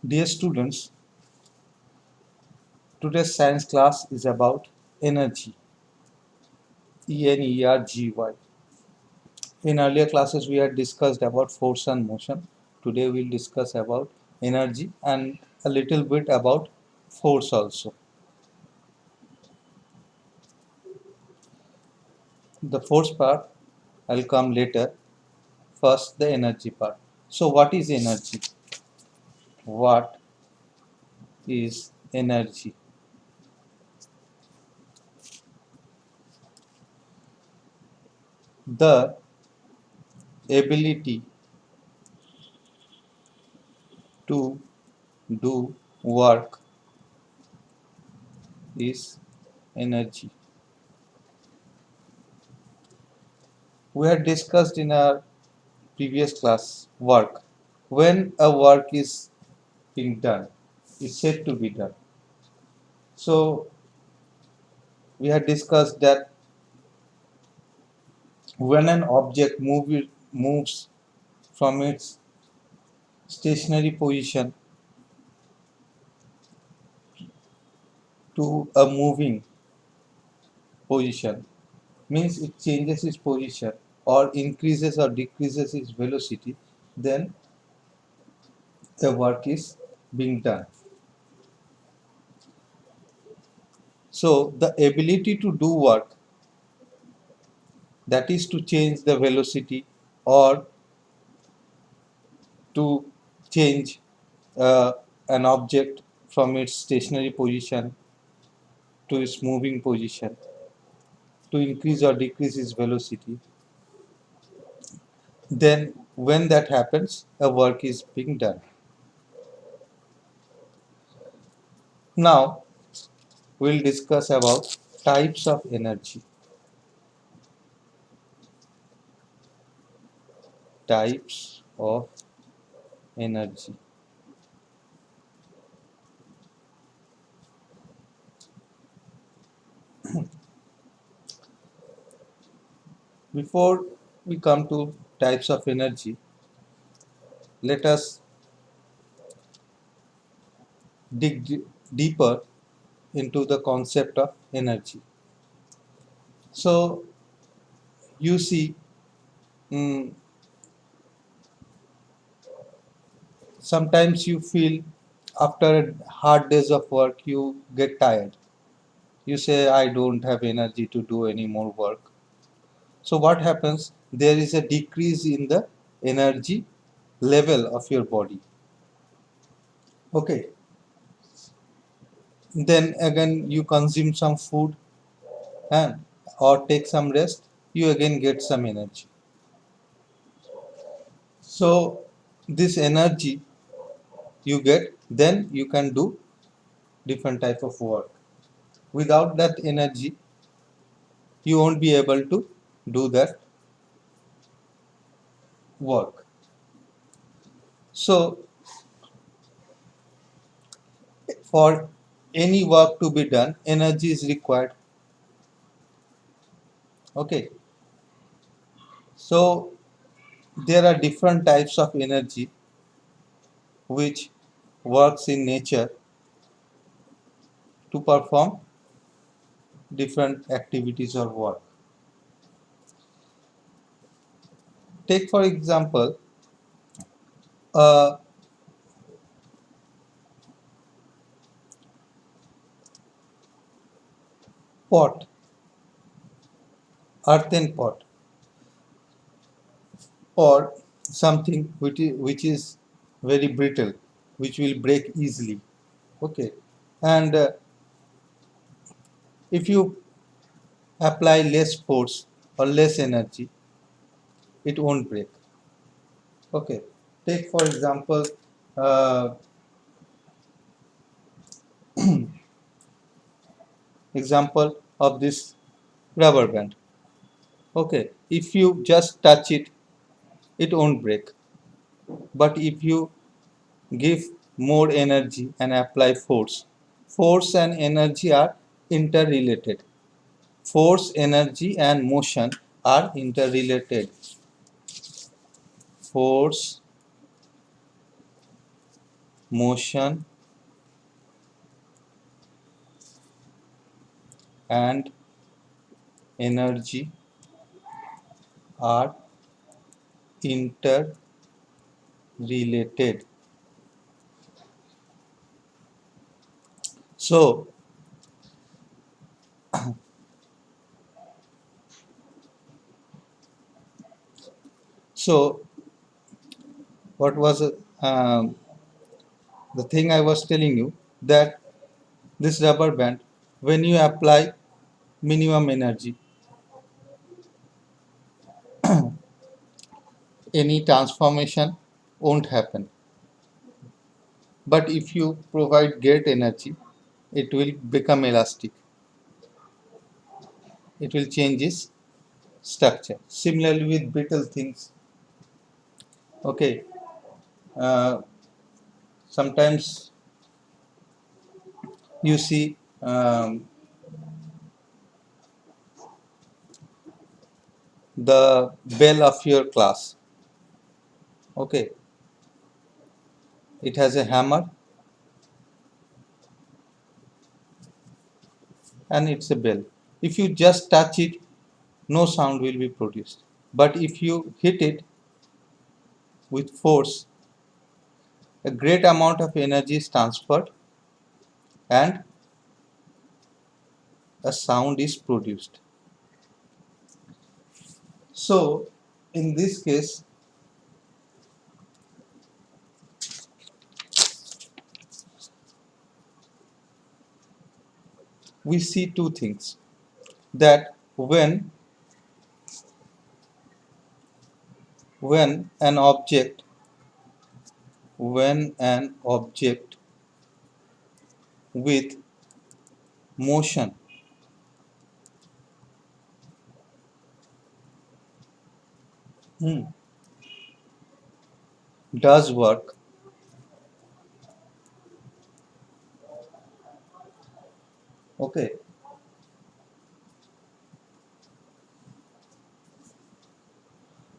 Dear students, today's science class is about energy, ENERGY. In earlier classes, we had discussed about force and motion. Today, we'll discuss about energy and a little bit about force also. The force part, I'll come later. First, the energy part. So, what is energy? What is energy? The ability to do work is energy. We had discussed in our previous class work. When a work is being done, is said to be done. So we had discussed that when an object moves from its stationary position to a moving position, means it changes its position or increases or decreases its velocity, then the work is being done. So the ability to do work, that is to change the velocity or to change an object from its stationary position to its moving position, to increase or decrease its velocity, then when that happens, a work is being done. Now we'll discuss about types of energy. Types of energy. Before we come to types of energy, let us dig deeper into the concept of energy. So you see, mm, sometimes you feel after hard days of work you get tired. You say, I don't have energy to do any more work. So what happens? There is a decrease in the energy level of your body. Okay. Then again you consume some food and or take some rest, you again get some energy. So this energy you get, then you can do different type of work. Without that energy, you won't be able to do that work. So for any work to be done, energy is required. Okay. So there are different types of energy which works in nature to perform different activities or work. Take for example a pot, earthen pot, or something which is very brittle, which will break easily. Okay, and if you apply less force or less energy, it won't break. Okay, take for example uh, example of this rubber band. Okay, if you just touch it, it won't break. But if you give more energy and apply force, force and energy are interrelated. Force, energy, and motion are interrelated. Force, motion and energy are interrelated. So, so what was um, the thing I was telling you, that this rubber band, when you apply minimum energy, any transformation won't happen. But if you provide great energy, it will become elastic. It will change its structure. Similarly with brittle things. Okay. Uh, Sometimes you see the bell of your class. Okay. It has a hammer and it's a bell. If you just touch it, no sound will be produced. But if you hit it with force, a great amount of energy is transferred and a sound is produced. So, in this case, we see two things, that when an object when an object with motion hmm, does work, okay,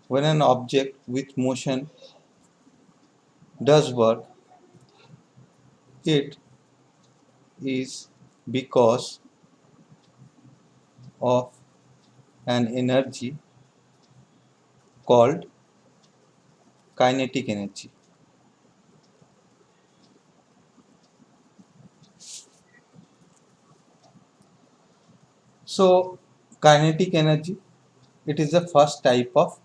when an object with motion does work, it is because of an energy called kinetic energy. So, kinetic energy, it is the first type of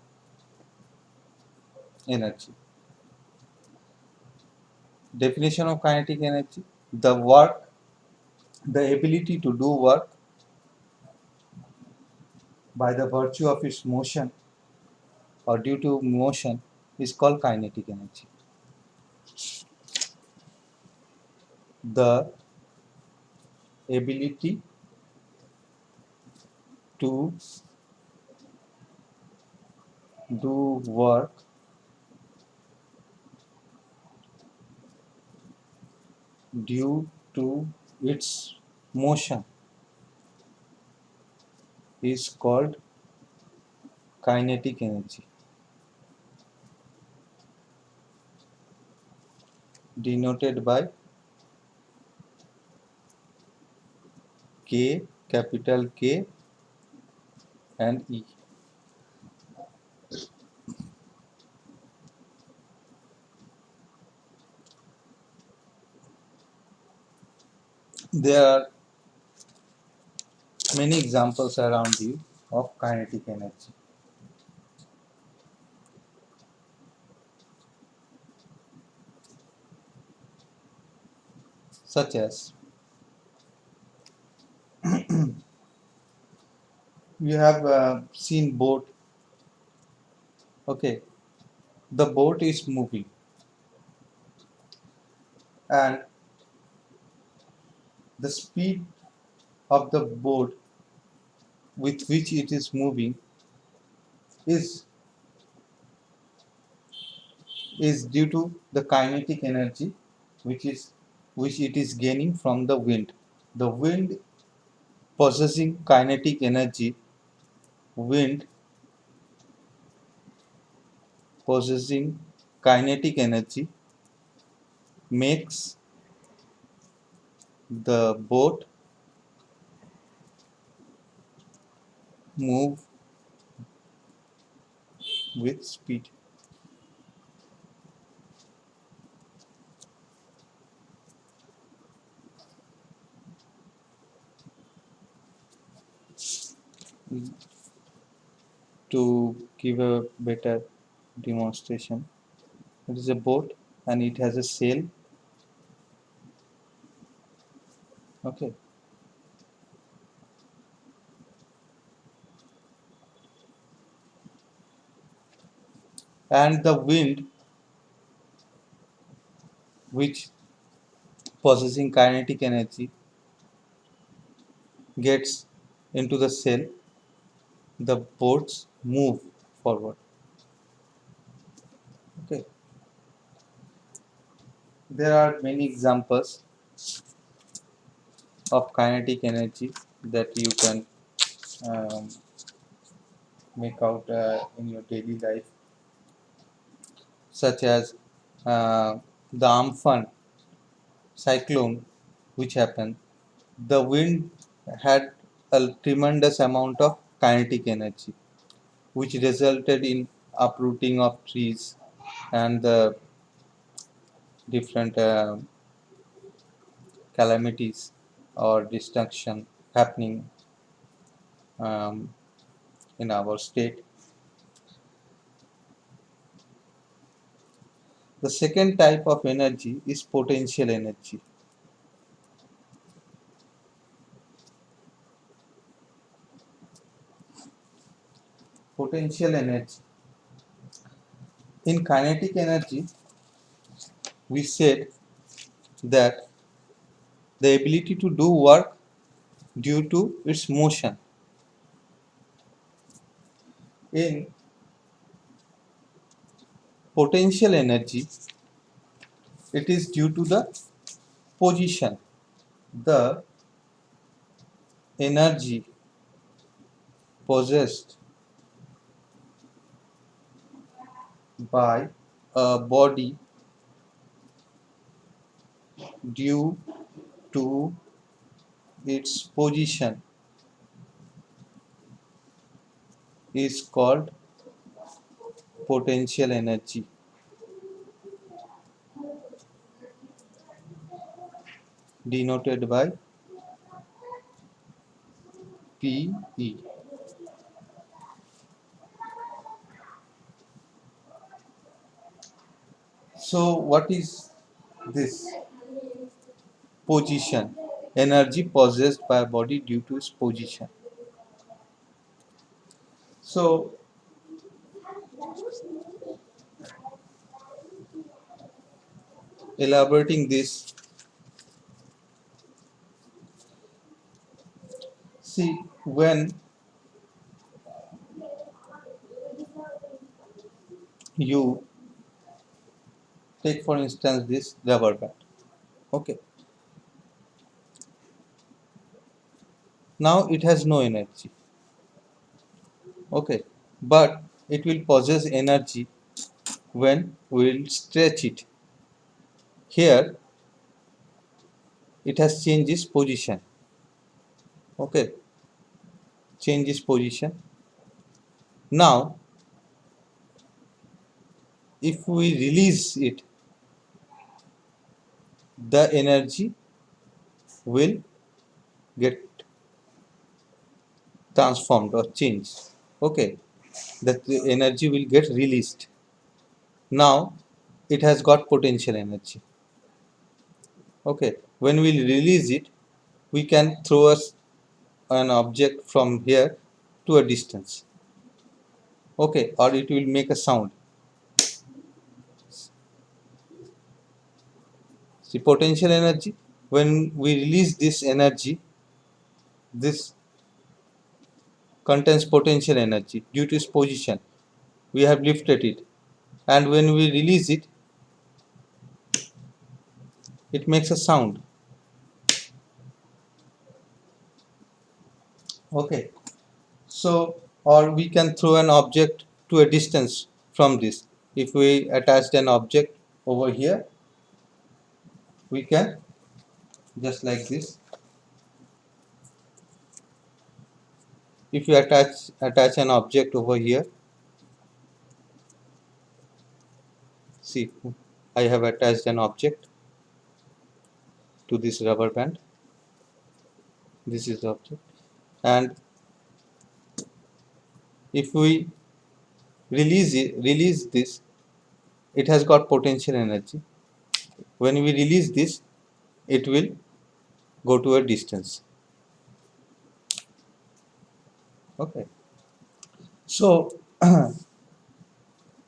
energy. Definition of kinetic energy: the work, the ability to do work by the virtue of its motion or due to motion is called kinetic energy. The ability to do work due to its motion is called kinetic energy, denoted by K, capital K and E. There are many examples around you of kinetic energy, such as you have seen boat. Okay, the boat is moving and the speed of the boat with which it is moving is due to the kinetic energy which it is gaining from the wind. The wind possessing kinetic energy, wind possessing kinetic energy makes the boat move with speed. To give a better demonstration, it is a boat and it has a sail. Okay, and the wind, which possessing kinetic energy, gets into the sail, the boats move forward. Okay, there are many examples of kinetic energy that you can um, make out in your daily life, such as the Amphan cyclone which happened. The wind had a tremendous amount of kinetic energy, which resulted in uprooting of trees and the different calamities or destruction happening um, in our state. The second type of energy is potential energy. Potential energy. In kinetic energy, we said that the ability to do work due to its motion. In potential energy, it is due to the position. The energy possessed by a body due to its position is called potential energy, denoted by PE. So what is this position? Energy possessed by a body due to its position. So elaborating this, see, when you take for instance this rubber band, okay, now it has no energy, okay, but it will possess energy when we will stretch it. Here it has changed its position, okay, change its position. Now if we release it, the energy will get transformed or changed, okay, that the energy will get released. Now it has got potential energy, okay, when we release it, we can throw us an object from here to a distance, okay, or it will make a sound. See, potential energy, when we release this energy, this contains potential energy due to its position. We have lifted it, and when we release it, it makes a sound, okay. So or we can throw an object to a distance from this. If we attached an object over here, we can just like this. If you attach an object over here, see, I have attached an object to this rubber band. This is the object, and if we release this, it has got potential energy. When we release this, it will go to a distance. Okay, so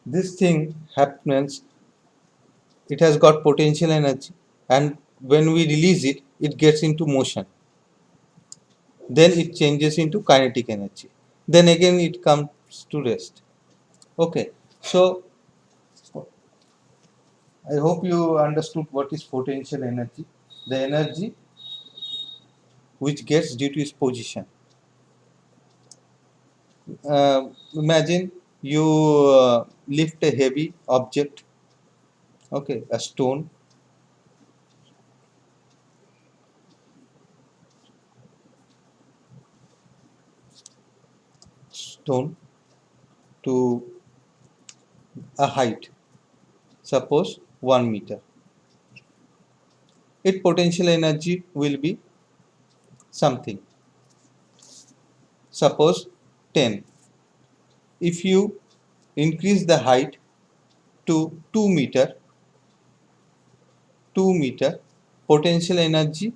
this thing happens, it has got potential energy, and when we release it, it gets into motion, then it changes into kinetic energy, then again it comes to rest. Okay, so I hope you understood what is potential energy. The energy which gets due to its position. Imagine you lift a heavy object, okay, a stone, stone to a height, suppose 1 meter. Its potential energy will be something, suppose 10. If you increase the height to 2 meter, potential energy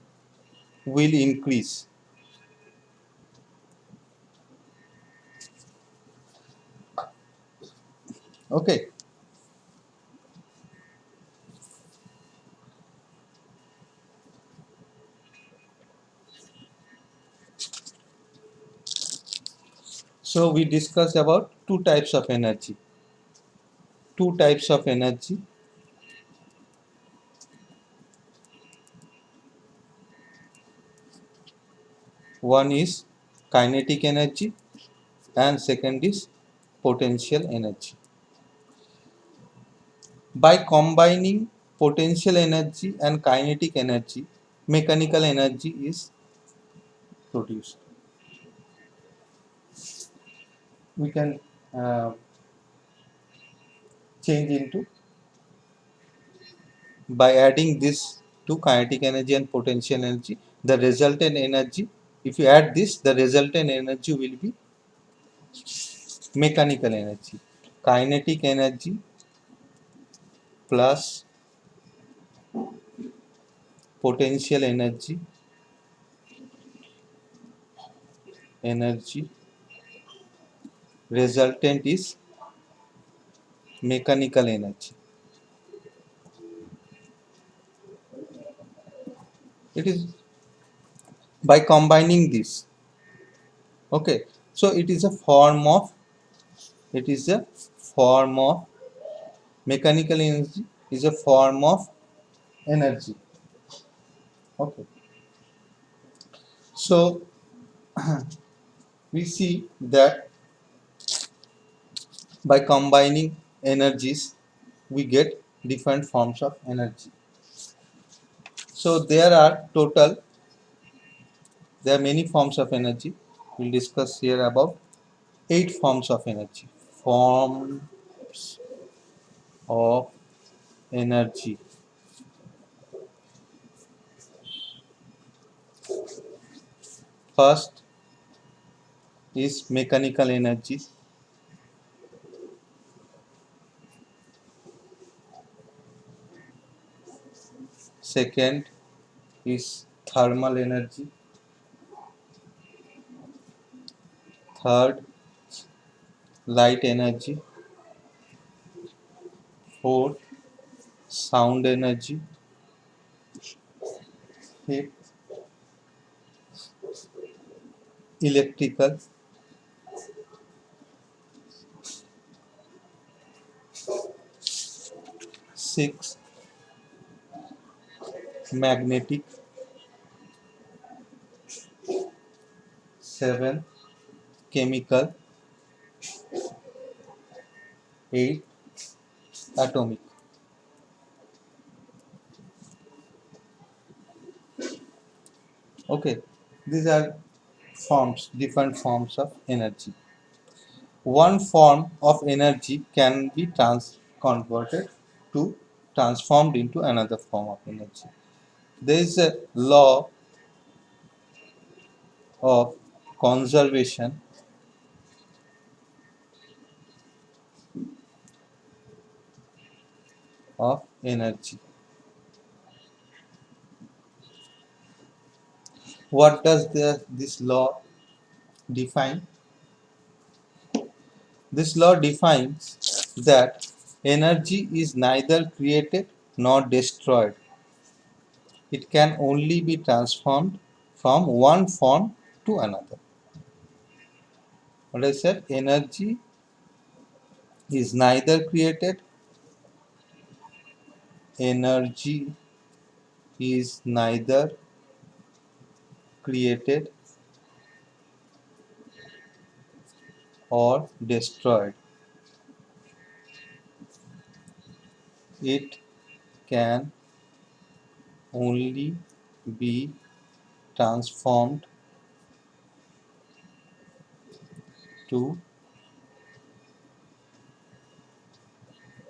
will increase. Okay, so we discussed about two types of energy. Two types of energy. One is kinetic energy and second is potential energy. By combining potential energy and kinetic energy, mechanical energy is produced. We can change into, by adding this to kinetic energy and potential energy, the resultant energy, if you add this, the resultant energy will be mechanical energy. Kinetic energy plus potential energy resultant is mechanical energy. It is by combining this. Okay, so it is a form of, it is a form of mechanical energy is a form of energy. Okay, so we see that by combining energies we get different forms of energy. So there are many forms of energy. We'll discuss here about 8 forms of energy. Forms of energy. First is mechanical energy. Second is thermal energy. Third, light energy. Fourth, sound energy. Fifth, electrical. Sixth, magnetic. Seven, chemical. Eight, atomic. Okay, these are forms, different forms of energy. One form of energy can be converted to transformed into another form of energy. There is a law of conservation of energy. What does this law define? This law defines that energy is neither created nor destroyed. It can only be transformed from one form to another. What I said, energy is neither created, energy is neither created or destroyed. It can only be transformed to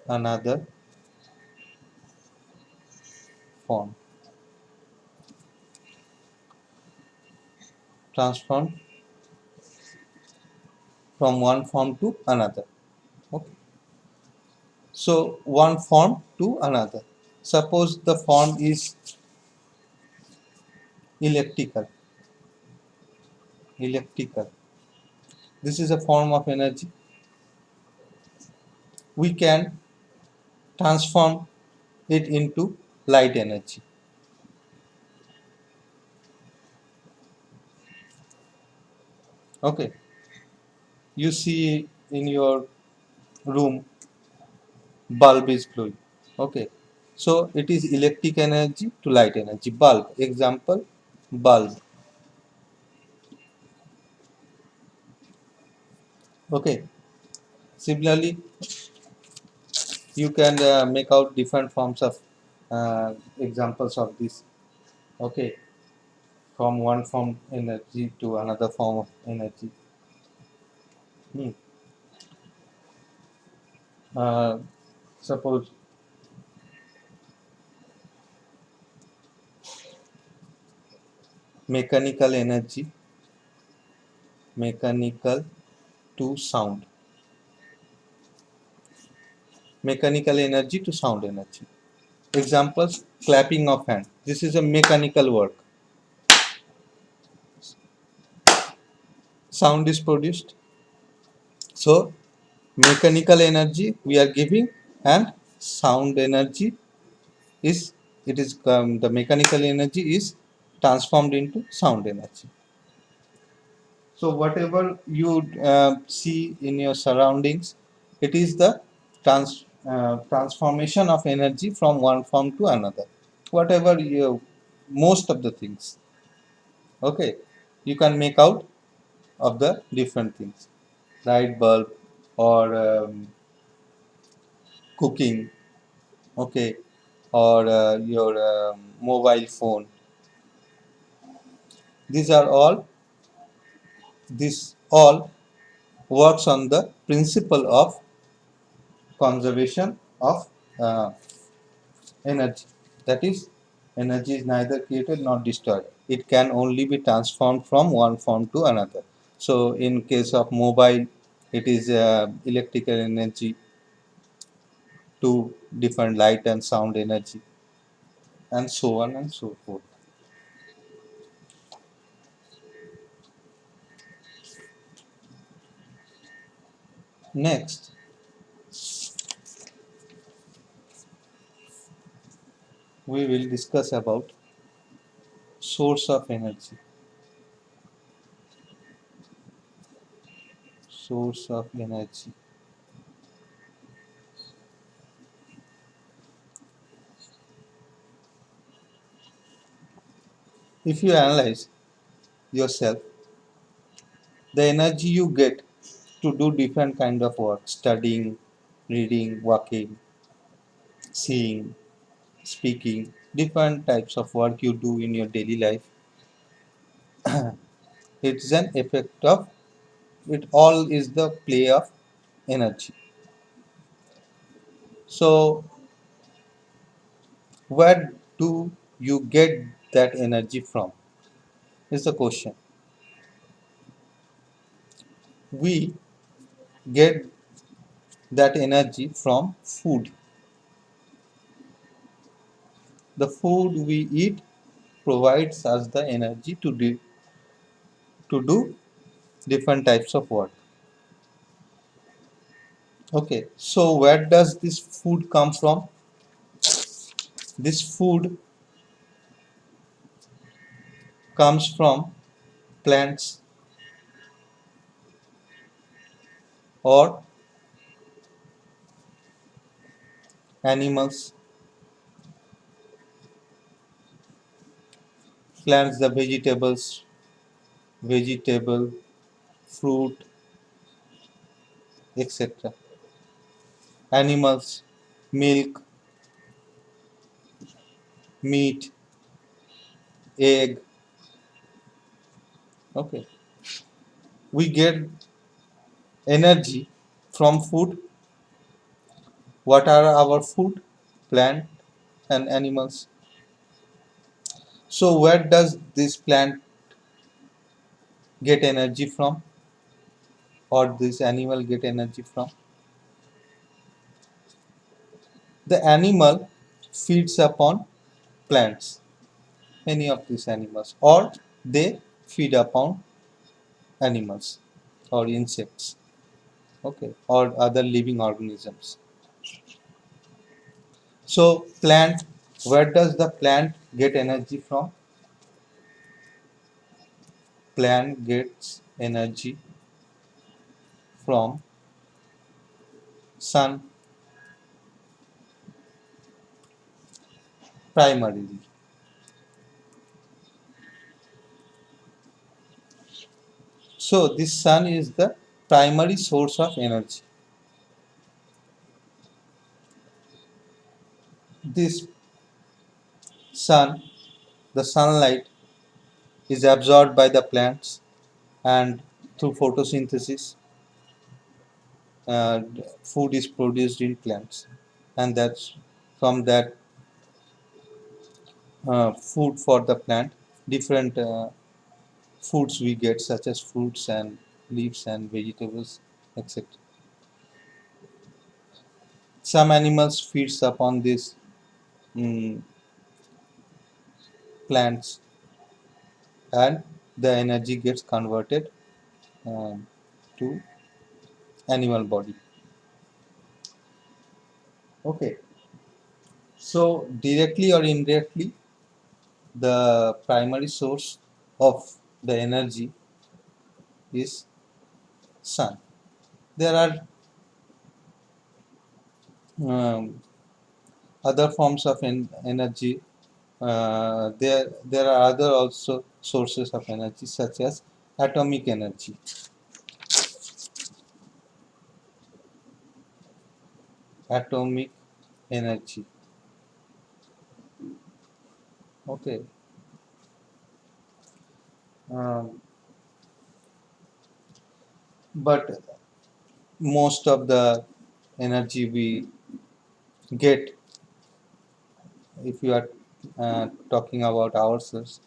another form. Transformed from one form to another. Okay. So one form to another. Suppose the form is electrical. Electrical. This is a form of energy. We can transform it into light energy. Okay. You see in your room bulb is glowing. Okay. So it is electric energy to light energy. Bulb. Example, bulb. Okay. Similarly, you can make out different forms of examples of this. Okay. From one form energy to another form of energy. Hmm. Uh, Suppose mechanical energy, mechanical to sound, mechanical energy to sound energy. Examples, clapping of hand. This is a mechanical work. Sound is produced. So mechanical energy we are giving, and sound energy is, the mechanical energy is transformed into sound energy. So whatever you see in your surroundings, it is the transformation of energy from one form to another. Whatever you, most of the things, okay, you can make out of the different things. Light bulb or cooking, okay, or your mobile phone. These are all, this all works on the principle of conservation of uh, energy. That is, energy is neither created nor destroyed. It can only be transformed from one form to another. So, in case of mobile, it is electrical energy to different light and sound energy, and so on and so forth. Next, we will discuss about source of energy. Source of energy. If you analyze yourself, the energy you get to do different kind of work, studying, reading, walking, seeing, speaking, different types of work you do in your daily life, it's an effect of it. All is the play of energy. So where do you get that energy from is the question. We get that energy from food. The food we eat provides us the energy to do different types of work. Okay, so where does this food come from? This food comes from plants or animals. Plants, the vegetables, vegetable, fruit, etc. Animals, milk, meat, egg. Okay, we get energy from food. What are our food? Plant and animals. So where does this plant get energy from, or this animal get energy from? The animal feeds upon plants, many of these animals, or they feed upon animals or insects, okay, or other living organisms. So plant, where does the plant get energy from? Plant gets energy from sun primarily. So this sun is the primary source of energy. This sun, the sunlight, is absorbed by the plants, and through photosynthesis uh, food is produced in plants, and that's from that food for the plant different foods we get, such as fruits and leaves and vegetables, etc. Some animals feeds upon these mm, plants, and the energy gets converted um, to animal body. Okay, so directly or indirectly, the primary source of the energy is sun. There are um, other forms of energy. There are other also sources of energy, such as atomic energy. Atomic energy. Okay. Um, but most of the energy we get, if you are talking about ourselves,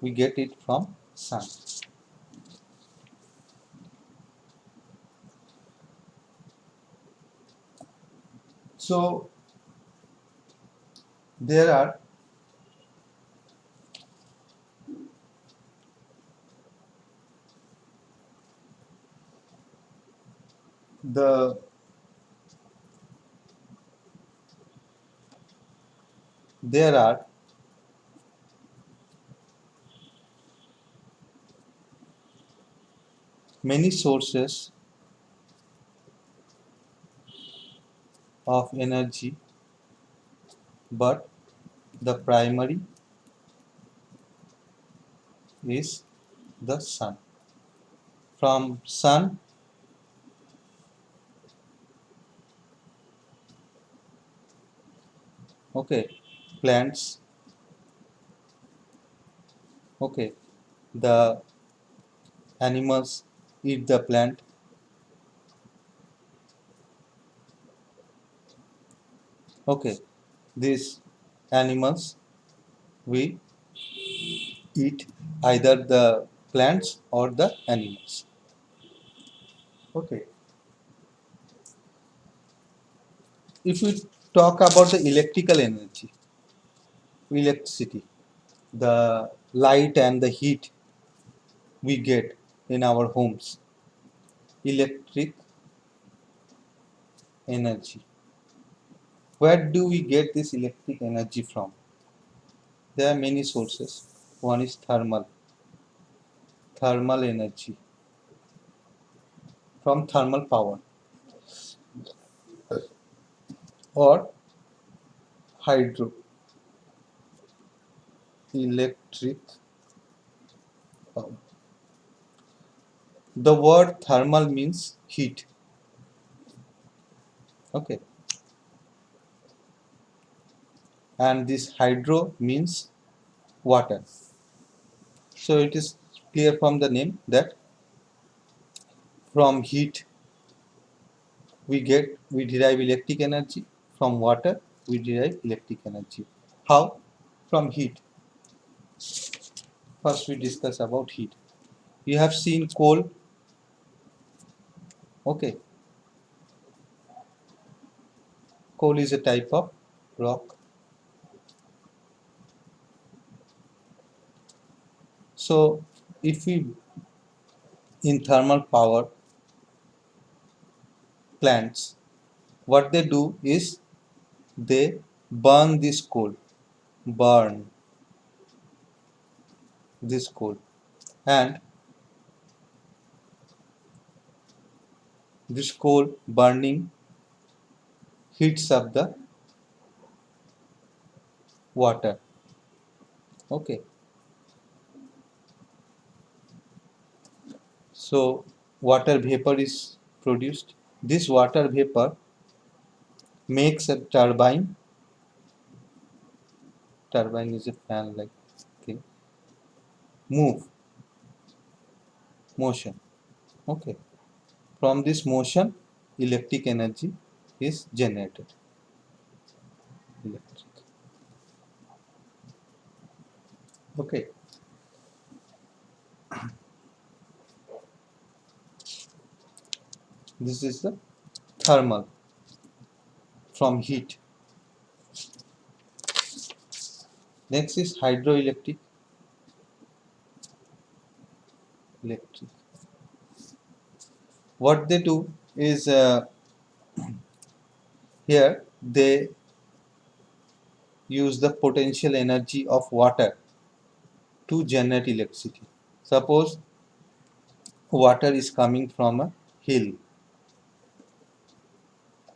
we get it from sun. So there are the there are many sources of energy, but the primary is the sun. From sun, okay, plants, okay, the animals eat the plant. Okay, these animals we eat either the plants or the animals. Okay, if we talk about the electrical energy, electricity, the light and the heat we get in our homes, electric energy. Where do we get this electric energy from? There are many sources. One is thermal energy from thermal power, or hydroelectric power. The word thermal means heat. Okay, and this hydro means water. So it is clear from the name that from heat we derive electric energy. From water we derive electric energy. How? From heat. First we discuss about heat. You have seen coal. Okay, coal is a type of rock. So if we in thermal power plants, what they do is they burn this coal, burn this coal, and this coal burning heats up the water. Okay, so water vapor is produced. This water vapor makes a turbine. Turbine is a fan like thing. Move, motion. Okay, from this motion electric energy is generated. Electric. Okay, this is the thermal from heat. Next is hydroelectric. Electric. What they do is here they use the potential energy of water to generate electricity. Suppose water is coming from a hill.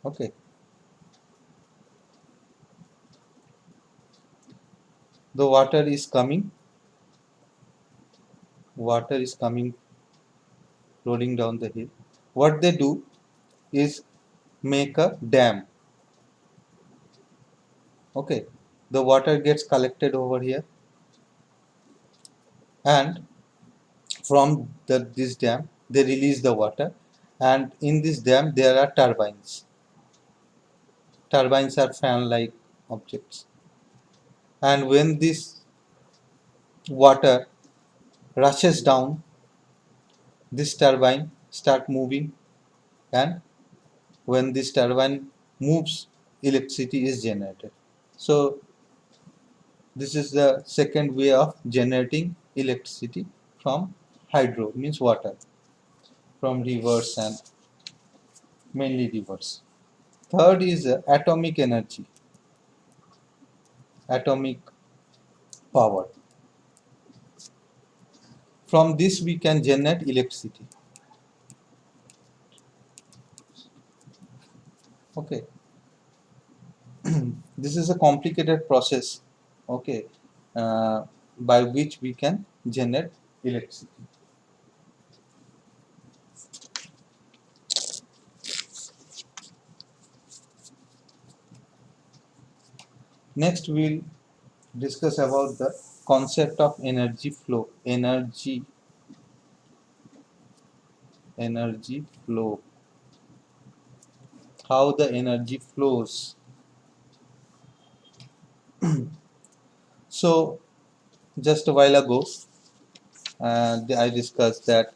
Okay, the water is coming rolling down the hill. What they do is make a dam. Okay, the water gets collected over here, and from this dam they release the water, and in this dam there are turbines. Turbines are fan like objects, and when this water rushes down, this turbine start moving, and when this turbine moves electricity is generated. So this is the second way of generating electricity from hydro, means water, from rivers and mainly rivers. Third is atomic energy, atomic power. From this we can generate electricity. Okay, this is a complicated process. Okay, by which we can generate electricity. Next we'll discuss about the concept of energy flow. Energy flow. How the energy flows. So just a while ago, I discussed that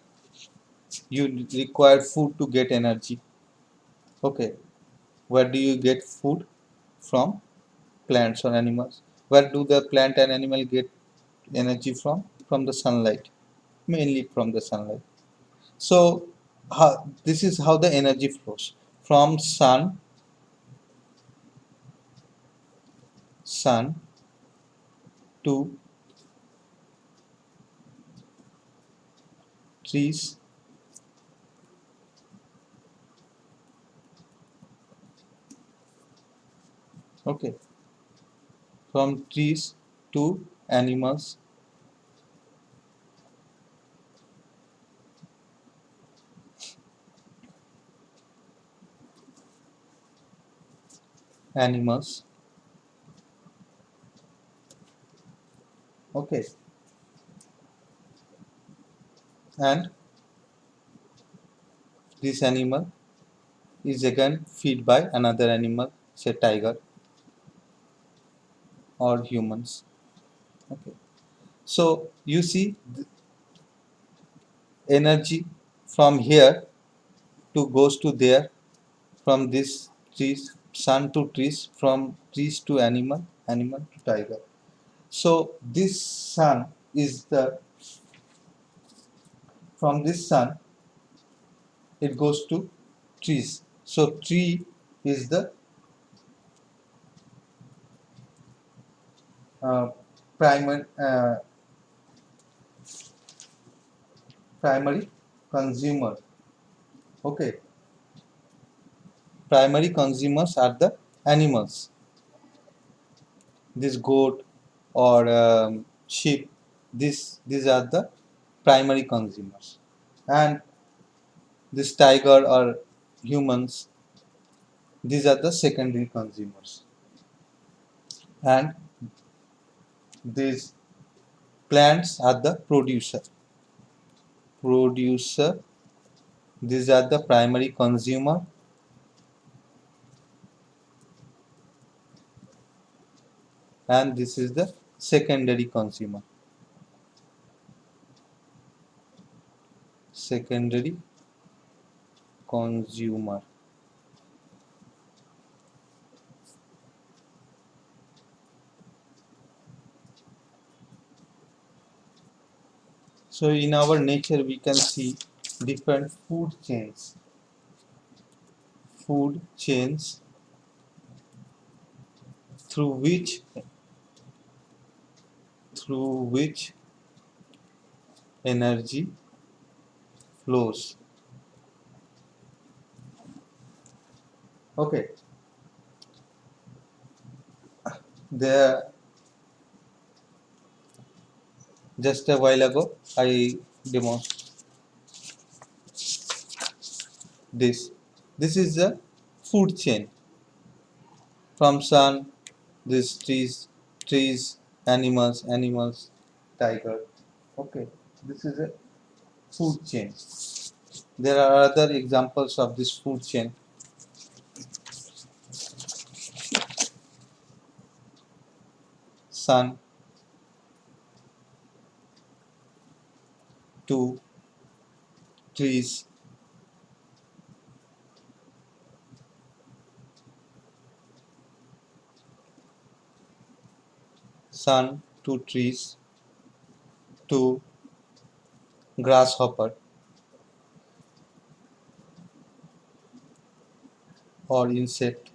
you require food to get energy. Okay, where do you get food from? Plants or animals. Where do the plant and animal get energy from? From the sunlight, mainly from the sunlight. So this is how the energy flows from sun to trees, okay, from trees to animals, animals, okay, and this animal is again fed by another animal, say tiger or humans. Okay, so you see energy from here to goes to there, from this trees, sun to trees, from trees to animal, animal to tiger. So this sun is the, from this sun it goes to trees. So tree is the uh, primary primary consumer. Okay, primary consumers are the animals. This goat or sheep. These are the primary consumers, and this tiger or humans. These are the secondary consumers, and these plants are the producer. Producer. These are the primary consumer, and this is the secondary consumer. Secondary consumer. So in our nature we can see different food chains. Food chains through which energy flows. Okay, there just a while ago I demonstrated this. This is the food chain from sun, these trees, animals, tiger. Okay, this is a food chain. There are other examples of this food chain. Sun to trees, sun to trees to grasshopper or insect.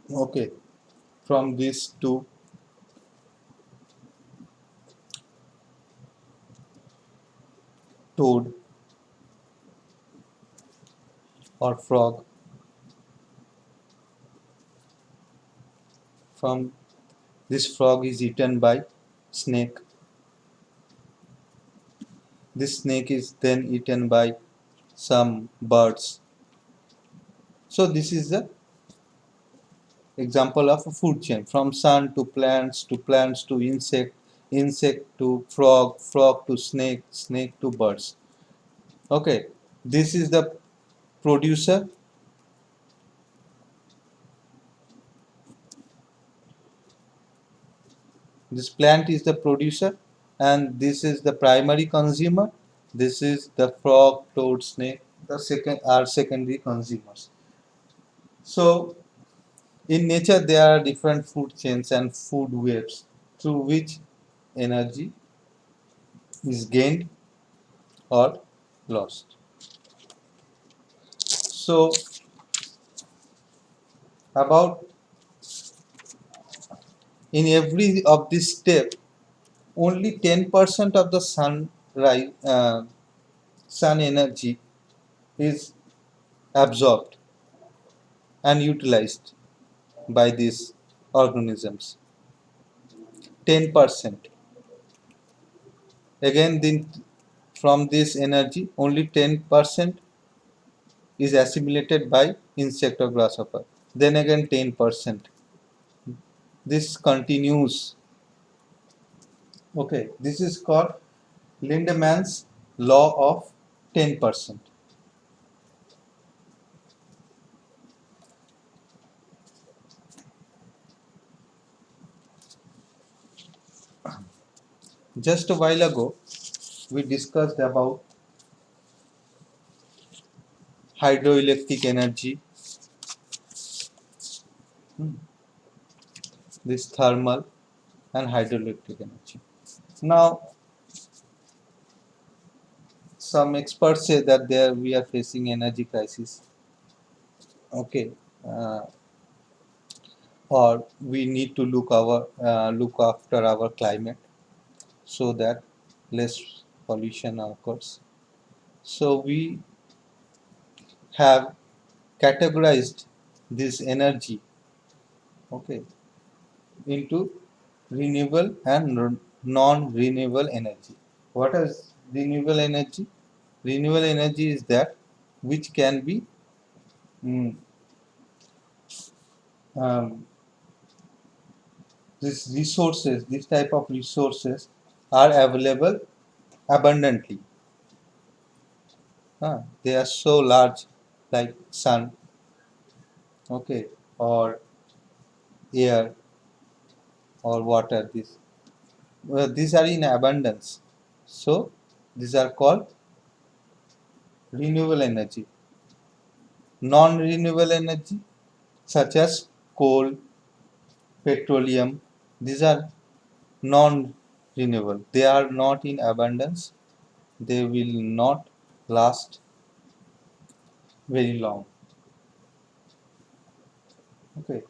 Okay, from this to toad or frog. From this frog is eaten by snake. This snake is then eaten by some birds. So this is the example of a food chain from sun to plants to insect, insect to frog, frog to snake, snake to birds. Okay, this is the producer. This plant is the producer, and this is the primary consumer. This is the frog, toad, snake. The second are secondary consumers. So in nature there are different food chains and food webs through which energy is gained or lost. So about in every of this step, only 10% of the sun energy is absorbed and utilized by these organisms. 10%. Again, then from this energy, only 10% is assimilated by insect or grasshopper. Then again 10%. This continues. Okay, this is called Lindemann's law of 10%. Just a while ago, we discussed about hydroelectric energy, this thermal and hydroelectric energy. Now, some experts say that there we are facing energy crisis. Okay, uh, or we need to look after our climate so that less pollution occurs. So we have categorized this energy, okay, into renewable and non-renewable energy. What is renewable energy? Renewable energy is that which can be mm, um, this type of resources are available abundantly. They are so large, like sun, okay, or air or water. These are in abundance. So these are called renewable energy. Non-renewable energy such as coal, petroleum, these are non-renewable. They are not in abundance. They will not last very long. Okay.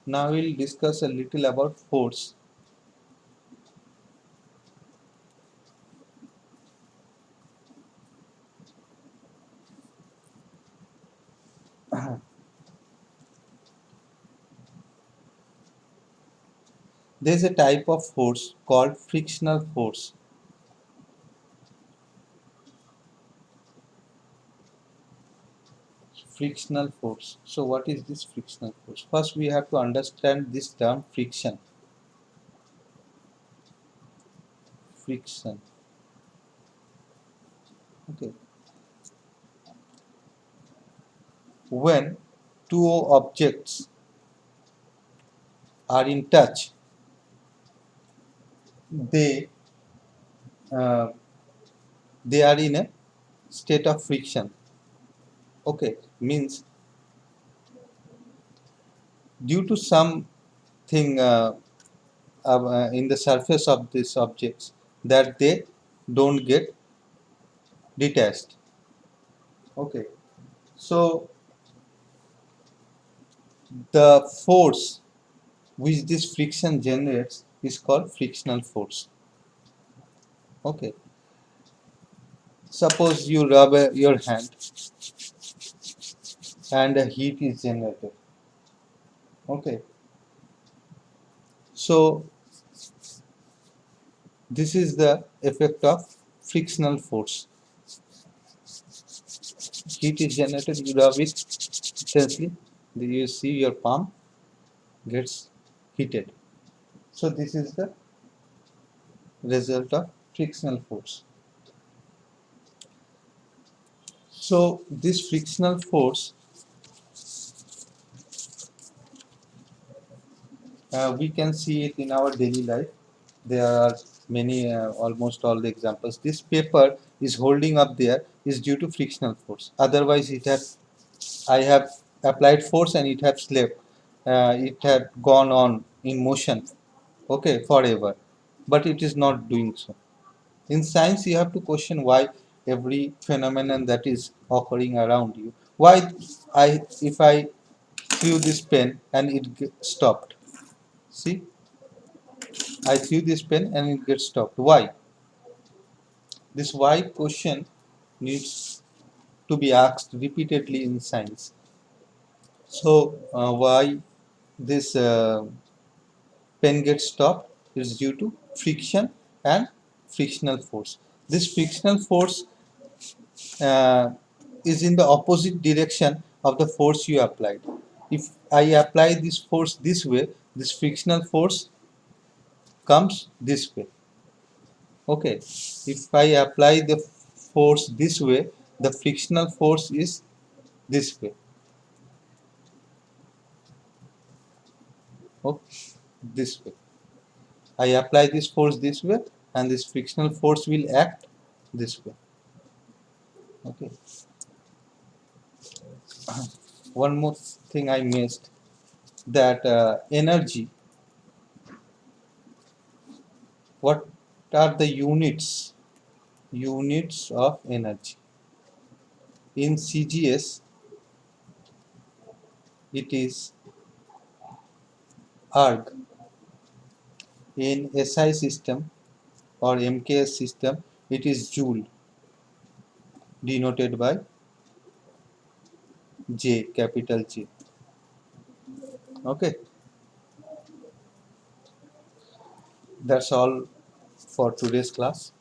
Now we'll discuss a little about force. There is a type of force called frictional force. Frictional force. So what is this frictional force? First we have to understand this term friction. Friction. Okay. When two objects are in touch, they uh, they are in a state of friction. Okay, means due to something in the surface of these objects that they don't get detached. Okay, so the force which this friction generates is called frictional force. Okay, suppose you rub your hand and a heat is generated. Okay, so This is the effect of frictional force. Heat is generated, you rub it intensely, you see your palm gets heated. So this is the result of frictional force. So this frictional force, we can see it in our daily life. There are many, almost all the examples. This paper is holding up there is due to frictional force. Otherwise, I have applied force and it have slept. It had gone on in motion, okay, forever. But it is not doing so. In science, you have to question why every phenomenon that is occurring around you. Why if I threw this pen and it stopped. See, I threw this pen and it gets stopped. Why? This why question needs to be asked repeatedly in science. So why this pen gets stopped is due to friction and frictional force. This frictional force uh, is in the opposite direction of the force you applied. If I apply this force this way, this frictional force comes this way. Okay, if I apply the force this way, the frictional force is this way. Okay, this way. I apply this force this way, and this frictional force will act this way. Okay. One more thing I missed, that energy. What are the units? Units of energy. In CGS, it is erg. In SI system or MKS system, it is joule, denoted by J, capital J. Okay, that's all for today's class.